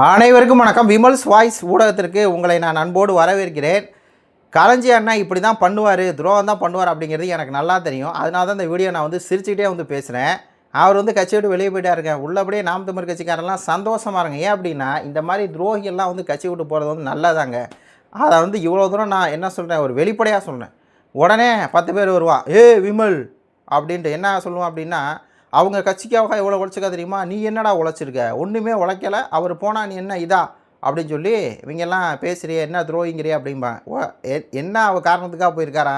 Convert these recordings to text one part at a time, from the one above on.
அனைவருக்கும் வணக்கம். விமல்ஸ் வாய்ஸ் ஊடகத்திற்கு உங்களை நான் அன்போடு வரவேற்கிறேன். கலைஞி அண்ணா இப்படி தான் பண்ணுவார், துரோகம் தான் பண்ணுவார் அப்படிங்கிறது எனக்கு நல்லா தெரியும். அதனால தான் இந்த வீடியோ நான் சிரிச்சுக்கிட்டே பேசுகிறேன். அவர் கட்சி விட்டு வெளியே போயிட்டாருங்க. உள்ளபடியே நாம் தமிழ் கட்சிக்காரெல்லாம் சந்தோஷமாக இருங்க. ஏன் அப்படின்னா இந்த மாதிரி துரோகிகள்லாம் கட்சி விட்டு போகிறது நல்லதாங்க. அதை இவ்வளோ தூரம் நான் என்ன சொல்கிறேன், ஒரு வெளிப்படையாக சொல்கிறேன். உடனே 10 பேர் வருவான், விமல் அப்படின்ட்டு என்ன சொல்லுவான் அப்படின்னா, அவங்க கட்சிக்காக எவ்வளோ உழைச்சிக்கா தெரியுமா, நீ என்னடா உழைச்சிருக்க, ஒன்றுமே உழைக்கலை, அவர் போனால் நீ என்ன இதா அப்படின்னு சொல்லி இவங்கெல்லாம் பேசுகிறிய, என்ன துரோகிங்கிறிய அப்படிம்பாங்க. என்ன அவர் காரணத்துக்காக போயிருக்காரா,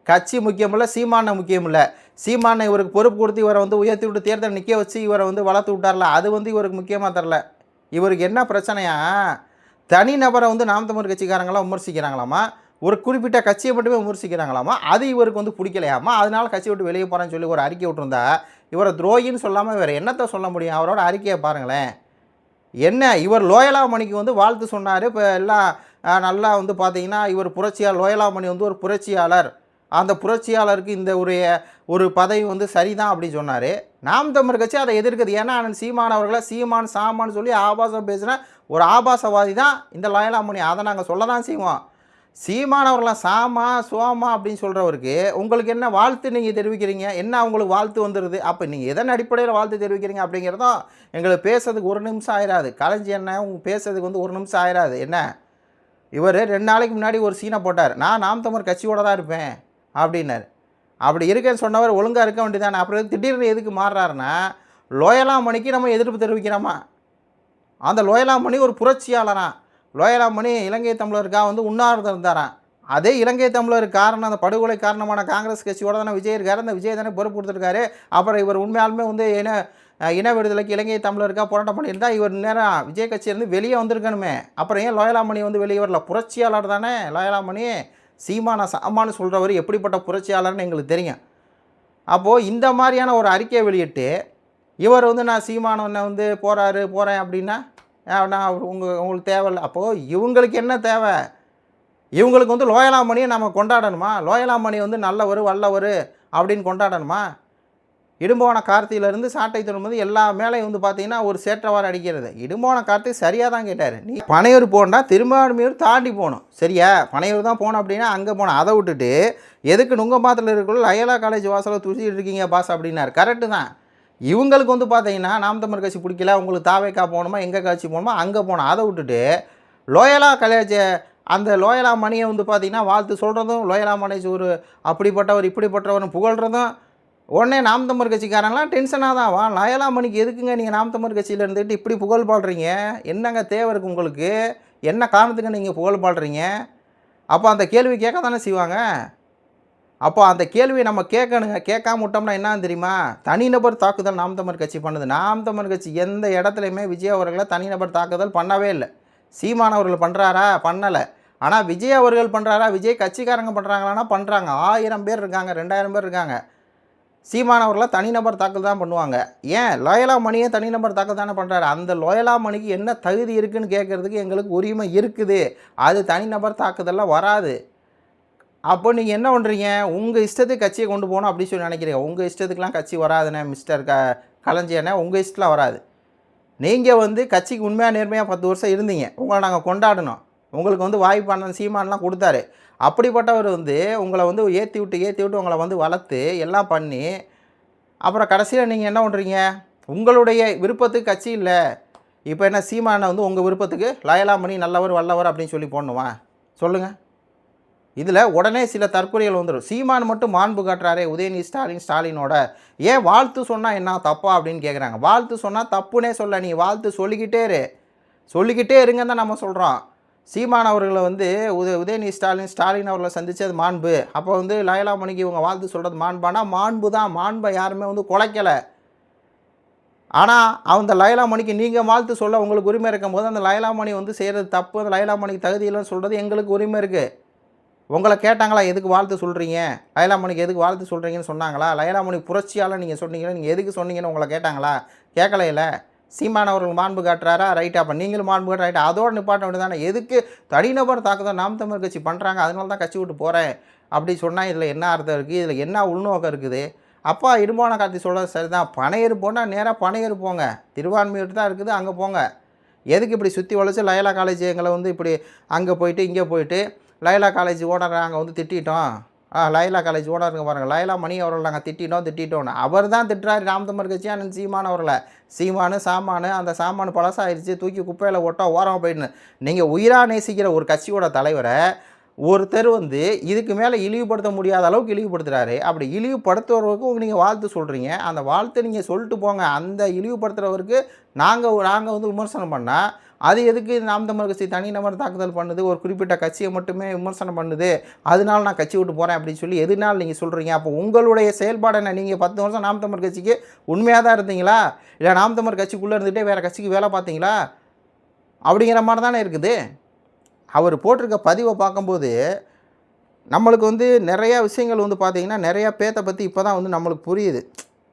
கட்சி முக்கியம் இல்லை, சீமானை முக்கியம் இல்லை. சீமானை இவருக்கு பொறுப்பு கொடுத்து இவரை உயர்த்தி விட்டு தேர்தல் நிற்க வச்சு இவரை வளர்த்து விட்டார்ல, அது இவருக்கு முக்கியமாக தரல. இவருக்கு என்ன பிரச்சனையா, தனிநபரை நாம் தமிழ் கட்சிக்காரங்களாம் விமர்சிக்கிறாங்களாமா, ஒரு குறிப்பிட்ட கட்சியை மட்டுமே விமர்சிக்கிறாங்களாமா, அது இவருக்கு பிடிக்கலையாமா, அதனால் கட்சி விட்டு வெளியே போகிறேன்னு சொல்லி ஒரு அறிக்கை விட்டுருந்தா இவரை துரோகின்னு சொல்லாமல் வேறு என்னத்தை சொல்ல முடியும்? அவரோட அறிக்கையை பாருங்களேன். என்ன இவர் லோயலாமணிக்கு வாழ்த்து சொன்னார். இப்போ எல்லாம் நல்லா பார்த்தீங்கன்னா இவர் புரட்சியாளர், லோயலாமணி ஒரு புரட்சியாளர், அந்த புரட்சியாளருக்கு இந்த ஒரு பதவி சரிதான் அப்படின்னு சொன்னார். நாம் தமிழர் கட்சி அதை எதிர்க்குது. ஏன்னா சீமான் அவர்களை சீமான் சாமான்னு சொல்லி ஆபாசம் பேசுகிற ஒரு ஆபாசவாதி தான் இந்த லோயலாமணி. அதை நாங்கள் சொல்ல தான் செய்வோம். சீமானவர்களாம் சாமா சோமா அப்படின்னு சொல்கிறவருக்கு உங்களுக்கு என்ன வாழ்த்து நீங்கள் தெரிவிக்கிறீங்க, என்ன உங்களுக்கு வாழ்த்து வந்துடுது? அப்போ நீங்கள் எதன் அடிப்படையில் வாழ்த்து தெரிவிக்கிறீங்க அப்படிங்கிறதும் எங்களுக்கு பேசுறதுக்கு ஒரு நிமிஷம் ஆயிடாது. கலைஞி என்ன உங்கள் பேசுறதுக்கு ஒரு நிமிஷம் ஆயிடாது. என்ன இவர் 2 நாளைக்கு முன்னாடி ஒரு சீனை போட்டார், நான் நாம் தமிழர் கட்சியோடு தான் இருப்பேன் அப்படின்னாரு. அப்படி இருக்கேன்னு சொன்னவர் ஒழுங்காக இருக்க வேண்டியதானே. அப்புறம் திடீர்னு எதுக்கு மாறுறாருன்னா, லோயலாமணிக்கு நம்ம எதிர்ப்பு தெரிவிக்கிறோமா? அந்த லோயலாமணி ஒரு புரட்சியாளனா, லோயலாமணி இலங்கை தமிழருக்காக உண்ணாவிரதம் இருந்தாராம். அதே இலங்கை தமிழர் காரணம், அந்த படுகொலை காரணமான காங்கிரஸ் கட்சியோட தானே விஜய் இருக்கார். அந்த விஜய் தானே பொறுப்பு கொடுத்துருக்காரு. அப்புறம் இவர் உண்மையாலுமே இன விடுதலைக்கு இலங்கை தமிழருக்காக போராட்டம் பண்ணியிருந்தால் இவர் நேரம் விஜய் கட்சியிலேருந்து வெளியே வந்திருக்கணுமே. அப்புறம் ஏன் லோயலாமணி வெளியே வரல? புரட்சியாளர் தானே லோயலாமணி. சீமான சாமான்னு சொல்கிறவர் எப்படிப்பட்ட புரட்சியாளர்னு எங்களுக்கு தெரியும். அப்போது இந்த மாதிரியான ஒரு அறிக்கையை வெளியிட்டு இவர் நான் சீமானவனை போகிறேன் அப்படின்னா நான் உங்களுக்கு தேவையில்லை. அப்போது இவங்களுக்கு என்ன தேவை? இவங்களுக்கு லோயலாமணியை நம்ம கொண்டாடணுமா? லோயலாமணி நல்லவர் வல்லவர் அப்படின்னு கொண்டாடணுமா? இடும்போன கார்த்தியிலேருந்து சாட்டை திரும்பும்போது எல்லா மேலேயும் பார்த்தீங்கன்னா ஒரு சேற்றவாறு அடிக்கிறது. இடும்போன கார்த்தி சரியாக தான் கேட்டார். நீ பனையூர் போனால் திருமாவளூர் தாண்டி போகணும், சரியா? பனையூர் தான் போகணும் அப்படின்னா அங்கே போகணும். அதை விட்டுட்டு எதுக்கு நுங்கம்பாத்தில் இருக்கிற லயலா காலேஜ் வாசலில் துடிச்சிட்டு இருக்கீங்க பாஸ் அப்படின்னாரு. கரெக்டு தான். இவங்களுக்கு பார்த்தீங்கன்னா நாம் தமிழர் கட்சி பிடிக்கல, உங்களுக்கு தாவேக்கா போகணுமா, எங்கே கட்சி போகணுமா அங்கே போகணும். அதை விட்டுட்டு லோயலா காலேஜை, அந்த லோயலாமணியை பார்த்தீங்கன்னா வாழ்த்து சொல்கிறதும், லோயலாமணி ஒரு அப்படிப்பட்டவர் இப்படிப்பட்டவர்னு புகழ்கிறதும், உடனே நாம் தமிழர் கட்சிக்காரங்களாம் டென்ஷனாக தான் வா, லோயலாமணிக்கு எதுக்குங்க நீங்கள் நாம் தமிழர் கட்சியில் இருந்துட்டு இப்படி புகழ் பாடுறீங்க? என்னங்க தேவை இருக்குது உங்களுக்கு? என்ன காரணத்துக்கு நீங்கள் புகழ் பாடுறீங்க? அப்போ அந்த கேள்வி கேட்க தானே செய்வாங்க. அப்போ அந்த கேள்வியை நம்ம கேட்கணுங்க. கேட்காம விட்டோம்னா என்னன்னு தெரியுமா? தனிநபர் தாக்குதல் நாம் தமிழர் கட்சி பண்ணுது. நாம் தமிழர் கட்சி எந்த இடத்துலையுமே விஜய் அவர்களை தனிநபர் தாக்குதல் பண்ணவே இல்லை. சீமானவர்கள் பண்ணுறாரா? பண்ணலை. ஆனால் விஜய் அவர்கள் பண்ணுறாரா? விஜய் கட்சிக்காரங்க பண்ணுறாங்களான்னா பண்ணுறாங்க. 1000 பேர் இருக்காங்க, 2000 பேர் இருக்காங்க. சீமானவர்களை தனிநபர் தாக்கல் தான் பண்ணுவாங்க. ஏன் லோயலாமணியே தனிநபர் தாக்கல் தானே பண்ணுறாரு. அந்த லோயலாமணிக்கு என்ன தகுதி இருக்குதுன்னு கேட்குறதுக்கு எங்களுக்கு உரிமை இருக்குது. அது தனிநபர் தாக்குதலில் வராது. அப்போ நீங்கள் என்ன பண்ணுறீங்க? உங்கள் இஷ்டத்துக்கு கட்சியை கொண்டு போகணும் அப்படின்னு சொல்லி நினைக்கிறீங்க. உங்கள் இஷ்டத்துக்குலாம் கட்சி வராதுண்ணே மிஸ்டர் கலைஞனே, உங்கள் இஷ்டத்தில் வராது. நீங்கள் கட்சிக்கு உண்மையாக நேர்மையாக 10 வருஷம் இருந்தீங்க. உங்களை நாங்கள் கொண்டாடணும். உங்களுக்கு வாய்ப்பான சீமானெலாம் கொடுத்தாரு. அப்படிப்பட்டவர் உங்களை ஏற்றி விட்டு உங்களை வளர்த்து எல்லாம் பண்ணி, அப்புறம் கடைசியில் நீங்கள் என்ன பண்ணுறீங்க? உங்களுடைய விருப்பத்துக்கு கட்சி இல்லை. இப்போ என்ன சீமானை உங்கள் விருப்பத்துக்கு லோயலாமணி நல்லவர் வல்லவர் அப்படின்னு சொல்லி போடணுமா? சொல்லுங்கள். இதில் உடனே சில தற்கொலைகள் வந்துடும். சீமான் மட்டும் மாண்பு காட்டுறாரே உதயநிதி ஸ்டாலினோட, ஏன் வாழ்த்து சொன்னால் என்ன தப்பா அப்படின்னு கேட்குறாங்க. வாழ்த்து சொன்னால் தப்புனே சொல்ல, நீ வாழ்த்து சொல்லிக்கிட்டே இருங்கன்னு தான் நம்ம சொல்கிறோம். சீமான் அவர்களை உதயநிதி ஸ்டாலின் அவர்களை சந்தித்து அது மாண்பு. அப்போ லோயலாமணிக்கு இவங்க வாழ்த்து சொல்கிறது மாண்பானா? மாண்பு தான். மாண்பை யாருமே குலைக்கலை. ஆனால் அந்த லோயலாமணிக்கு நீங்கள் வாழ்த்து சொல்ல உங்களுக்கு உரிமை இருக்கும் போது அந்த லோயலாமணி செய்கிறது தப்பு, அந்த லோயலாமணிக்கு தகுதி இல்லைன்னு சொல்கிறது எங்களுக்கு உரிமை இருக்குது. உங்களை கேட்டாங்களா எதுக்கு வாழ்த்து சொல்கிறீங்க, லோயலாமணிக்கு எதுக்கு வாழ்த்து சொல்கிறீங்கன்னு சொன்னாங்களா? லோயலாமணி புரட்சியால் நீங்கள் சொன்னீங்கன்னா நீங்கள் எதுக்கு சொன்னீங்கன்னு உங்களை கேட்டாங்களா? கேட்கலையில. சீமானவர்கள் மாண்பு காட்டுறாரா? ரைட்டா. அப்போ நீங்களும் மாண்பு காட்டுற ரைட்டா. அதோடு நிப்பாட்ட வேண்டியது தானே. எதுக்கு தனிநபர் தாக்குதல் நாம் தமிழர் கட்சி பண்ணுறாங்க, அதனால தான் கட்சி விட்டு போகிறேன் அப்படி சொன்னால் இதில் என்ன அர்த்தம் இருக்குது? இதில் என்ன உள்நோக்கம் இருக்குது? அப்பா இடும்பான கார்த்தி சொல்கிறது சரி தான். பனையூர் போனால் நேராக பனையூர் போங்க, திருவான்மையூர் தான் இருக்குது, அங்கே போங்க. எதுக்கு இப்படி சுற்றி வளைச்சு லயோலா காலேஜ் எங்களை வந்து இப்படி அங்கே போயிட்டு இங்கே போயிட்டு லயோலா காலேஜ் ஓனர் நாங்கள் வந்து திட்டோம், லயோலா காலேஜ் ஓனருங்க பாருங்கள், லயோலா மணி அவர்கள் நாங்கள் திட்டோன்னு அவர் தான் திட்டுறாரு நாம் தமிழர் கட்சி அண்ணன் சீமான் அவர்களை. சாமானு அந்த சாமானு பழசாயிருச்சு, தூக்கி குப்பையில் ஓட்டா ஓரமாக போயிடுன்னு. நீங்கள் உயிராக நேசிக்கிற ஒரு கட்சியோட தலைவரை ஒருத்தர் வந்து இதுக்கு மேலே இழிவுபடுத்த முடியாத அளவுக்கு இழிவுபடுத்துகிறாரு. அப்படி இழிவுபடுத்துறவருக்கு நீங்கள் வாழ்த்து சொல்கிறீங்க. அந்த வாழ்த்து நீங்கள் சொல்லிட்டு போங்க. அந்த இழிவுபடுத்துகிறவருக்கு நாங்கள் வந்து விமர்சனம் பண்ணால் அது எதுக்கு நாம் தமிழர் கட்சி தனிநபர் தாக்குதல் பண்ணுது, ஒரு குறிப்பிட்ட கட்சியை மட்டுமே விமர்சனம் பண்ணுது, அதனால நான் கட்சி விட்டு போகிறேன் அப்படின்னு சொல்லி எதுனாலும் நீங்கள் சொல்கிறீங்க. அப்போ உங்களுடைய செயல்பாடு என்ன? நீங்கள் 10 வருஷம் நாம் தமிழர் கட்சிக்கு உண்மையாக தான் இருந்தீங்களா, இல்லை நாம் தமிழர் கட்சிக்குள்ளே இருந்துகிட்டே வேறு கட்சிக்கு வேலை பார்த்தீங்களா அப்படிங்கிற மாதிரி தானே இருக்குது. அவர் போட்டிருக்க பதிவை பார்க்கும்போது நம்மளுக்கு வந்து நிறையா விஷயங்கள் வந்து பார்த்திங்கன்னா நிறையா பேத்தை பற்றி இப்போ தான் வந்து நம்மளுக்கு புரியுது.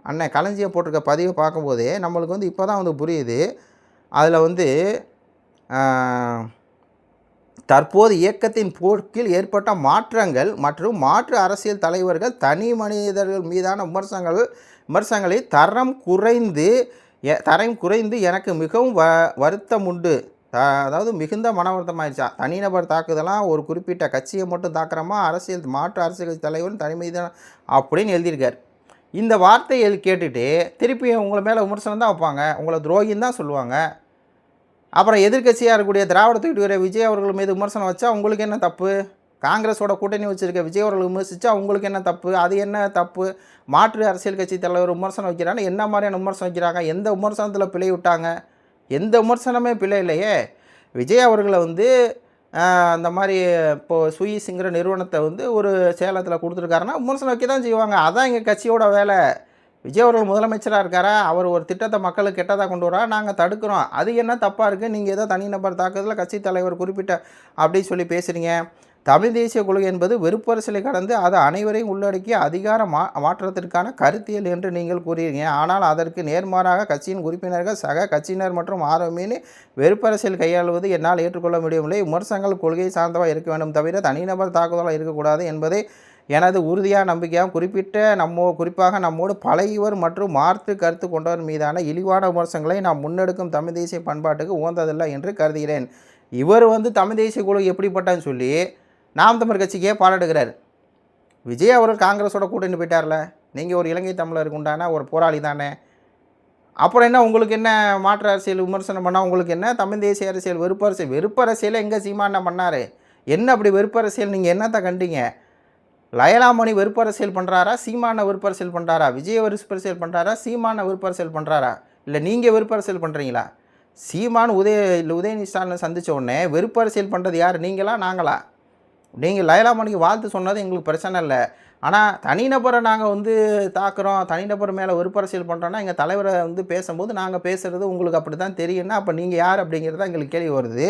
அண்ணன் களஞ்சியம் போட்டிருக்க பதிவை பார்க்கும்போதே நம்மளுக்கு வந்து இப்போ தான் வந்து புரியுது. அதில் வந்து தற்போது இயக்கத்தின் போக்கில் ஏற்பட்ட மாற்றங்கள் மற்றும் மாற்று அரசியல் தலைவர்கள் தனி மனிதர்கள் மீதான விமர்சனங்களை தரம் குறைந்து எனக்கு மிகவும் வருத்தம் உண்டு. அதாவது மிகுந்த மன வருத்தம் ஆயிடுச்சா. தனிநபர் தாக்குதலாம் ஒரு குறிப்பிட்ட கட்சியை மட்டும் தாக்குறமா, மாற்று அரசியல் கட்சி தலைவரும் தனிமீதான அப்படின்னு எழுதியிருக்கார். இந்த வார்த்தையை கேட்டுட்டு திருப்பி உங்களை மேலே விமர்சனம் தான் வைப்பாங்க, உங்களை துரோகின்னு தான் சொல்லுவாங்க. அப்புறம் எதிர்க்கட்சியாக இருக்கக்கூடிய திராவிட தூக்கிட்டு விஜய் அவர்கள் மீது விமர்சனம் வச்சா உங்களுக்கு என்ன தப்பு? காங்கிரஸோட கூட்டணி வச்சுருக்க விஜய் அவர்கள் விமர்சித்தா உங்களுக்கு என்ன தப்பு? அது என்ன தப்பு? மாற்று அரசியல் கட்சி தலைவர் விமர்சனம் வைக்கிறாங்க, என்ன மாதிரியான விமர்சனம் வைக்கிறாங்க? எந்த விமர்சனத்தில் பிழை விட்டாங்க? எந்த விமர்சனமே பிழை இல்லையே. விஜய் அவர்களை வந்து அந்த மாதிரி இப்போது சுயிஸுங்கிற நிறுவனத்தை வந்து ஒரு சேலத்தில் கொடுத்துருக்காருன்னா விமர்சனம் வைக்க தான் செய்வாங்க. அதான் எங்கள் கட்சியோட வேலை. விஜய் அவர்கள் முதலமைச்சராக இருக்காரா, அவர் ஒரு திட்டத்தை மக்களுக்கு கெட்டதாக கொண்டு வரா, நாங்கள் தடுக்கிறோம். அது என்ன தப்பாக இருக்குது? நீங்கள் ஏதோ தனிநபர் தாக்குதலில் கட்சி தலைவர் குறிப்பிட்ட அப்படின்னு சொல்லி பேசுகிறீங்க. தமிழ் தேசிய கொள்கை என்பது வெறுப்பரசியலை கடந்து அது அனைவரையும் உள்ளடக்கிய அதிகார மாற்றத்திற்கான கருத்தியல் என்று நீங்கள் கூறுகிறீங்க. ஆனால் அதற்கு நேர்மாறாக கட்சியின் உறுப்பினர்கள் சக கட்சியினர் மற்றும் ஆர்வமீன் வெறுப்பரசியல் கையாளுவது என்னால் ஏற்றுக்கொள்ள முடியவில்லை. விமர்சனங்கள் கொள்கையை சார்ந்தவாக இருக்க வேண்டும் தவிர தனிநபர் தாக்குதலாக இருக்கக்கூடாது என்பதை எனது உறுதியான நம்பிக்கையாக குறிப்பாக நம்மோடு பழகியவர் மற்றும் மாற்று கருத்து கொண்டவர் மீதான இழிவான விமர்சனங்களை நாம் முன்னெடுக்கும் தமிழ் தேசிய பண்பாட்டுக்கு உகந்ததில்லை என்று கருதுகிறேன். இவர் வந்து தமிழ் தேசிய கொள்கை எப்படிப்பட்டான்னு சொல்லி நாம் தமிழர் கட்சிக்கே பாராட்டுகிறார். விஜய் அவர்கள் காங்கிரஸோட கூட்டணி போயிட்டார்ல, நீங்கள் ஒரு இலங்கை தமிழருக்கு உண்டான ஒரு போராளி தானே, அப்புறம் என்ன உங்களுக்கு என்ன மாற்று அரசியல் விமர்சனம் பண்ணால் உங்களுக்கு என்ன? தமிழ் தேசிய அரசியல் வெறுப்பரசியலை எங்கே சீமானா பண்ணார்? என்ன அப்படி வெறுப்பரசியல்? நீங்கள் என்னத்தை கண்டீங்க? லயலாமணி வெறுப்பரசியல் பண்ணுறாரா, சீமான வெறுப்பரசியல் பண்ணுறாரா? விஜய் வெறுப்பரசியல் பண்ணுறாரா, சீமான வெறுப்பரசியல் பண்ணுறாரா? இல்லை நீங்கள் வெறுப்பரசியல் பண்ணுறீங்களா? சீமான் உதயநிதி ஸ்டாலினை சந்தித்த உடனே வெறுப்பரசியல் பண்ணுறது யார்? நீங்களா நாங்களா? நீங்கள் லயலாமணிக்கு வாழ்த்து சொன்னது எங்களுக்கு பிரச்சனை இல்லை. ஆனால் தனிநபரை நாங்கள் வந்து தாக்குறோம், தனிநபர் மேலே வெறுப்பரசியல் பண்ணுறோன்னா எங்கள் தலைவரை வந்து பேசும்போது நாங்கள் பேசுகிறது உங்களுக்கு அப்படி தான் தெரியும்னா அப்போ நீங்கள் யார் அப்படிங்கிறது தான் எங்களுக்கு கேள்வி வருது.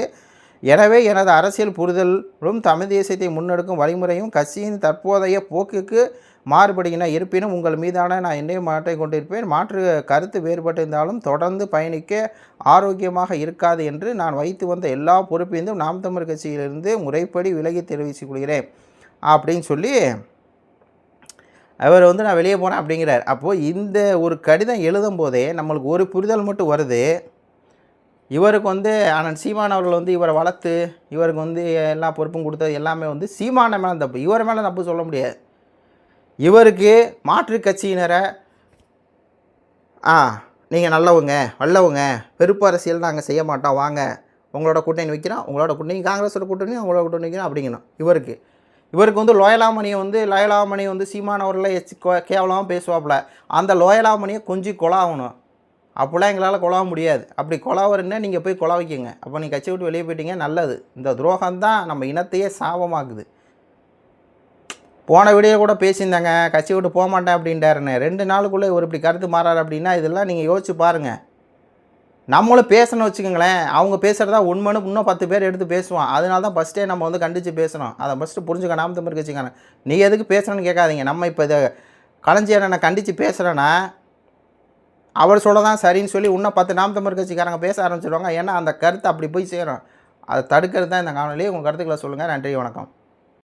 எனவே எனது அரசியல் புரிதலும் தமிழ் தேசியத்தை முன்னெடுக்கும் வழிமுறையும் கட்சியின் தற்போதைய போக்குக்கு மாறுபடுகின்றன. இருப்பினும் உங்கள் மீதான நான் என்னையும் மாற்றிக் கொண்டிருப்பேன். மாற்று கருத்து வேறுபட்டிருந்தாலும் தொடர்ந்து பயணிக்க ஆரோக்கியமாக இருக்காது என்று நான் வைத்து வந்த எல்லா பொறுப்பையும் நாம் தமிழர் கட்சியிலிருந்து முறைப்படி விலகி தெரிவித்துக் கொள்கிறேன் அப்படின்னு சொல்லி அவர் வந்து நான் வெளியே போனேன் அப்படிங்கிறார். அப்போது இந்த ஒரு கடிதம் எழுதும் போதே நம்மளுக்கு ஒரு புரிதல் மட்டும் வருது. இவருக்கு வந்து அண்ணன் சீமான் அவர்கள் வந்து இவரை வளர்த்து இவருக்கு வந்து எல்லா பொறுப்பும் கொடுத்தது எல்லாமே வந்து சீமான மேலே தப்பு, இவர் மேலே தப்பு சொல்ல முடியாது. இவருக்கு மாற்று கட்சியினரை நீங்கள் வல்லவங்க வெறுப்பு அரசியல் நாங்கள் செய்ய மாட்டோம், வாங்க உங்களோட கூட்டணி வைக்கிறோம், உங்களோட கூட்டணி காங்கிரஸோட கூட்டணி உங்களோட கூட்டணி வைக்கிறோம் அப்படிங்கணும். இவருக்கு வந்து லோயலாமணியை வந்து சீமான் அவர்களை கேவலமாக பேசுவாப்புல. அந்த லோயலாமணியை கொஞ்சம் கொலாகணும். அப்போலாம் எங்களால் கொலாவ முடியாது. அப்படி கொலாவருன்னா நீங்கள் போய் கொலா வைக்கிங்க. அப்போ நீங்கள் கட்சி விட்டு வெளியே போயிட்டீங்க, நல்லது. இந்த துரோகம்தான் நம்ம இனத்தையே சாபமாக்குது. போன வீடியோ கூட பேசியிருந்தாங்க, கட்சி விட்டு போக மாட்டேன் அப்படின்ட்டாருன்னு. 2 நாளுக்குள்ளே ஒரு இப்படி கருத்து மாறாரு அப்படின்னா இதெல்லாம் நீங்கள் யோசிச்சு பாருங்கள். நம்மளும் பேசணும்னு வச்சுக்கோங்களேன், அவங்க பேசுகிறதா உண்மைன்னு இன்னும் 10 பேர் எடுத்து பேசுவான். அதனால தான் ஃபஸ்ட்டே நம்ம வந்து கண்டித்து பேசணும். அதை ஃபஸ்ட்டு புரிஞ்சுக்க. நாம் தமிழர் கட்சிக்கான நீ எதுக்கு பேசணும்னு கேட்காதீங்க. நம்ம இப்போ இதை களஞ்சியனை நான் கண்டித்து பேசுகிறேன்னா அவர் சொல்ல தான் சரின்னு சொல்லி இன்னும் 10 நாம் தமிழர் கட்சிக்காரங்க பேச ஆரம்பிச்சிடுவாங்க. ஏன்னா அந்த கருத்தை அப்படி போய் சேரும். அதை தடுக்கிறது தான் இந்த காணொலி. உங்கள் கருத்துக்களை சொல்லுங்கள். நன்றி, வணக்கம்.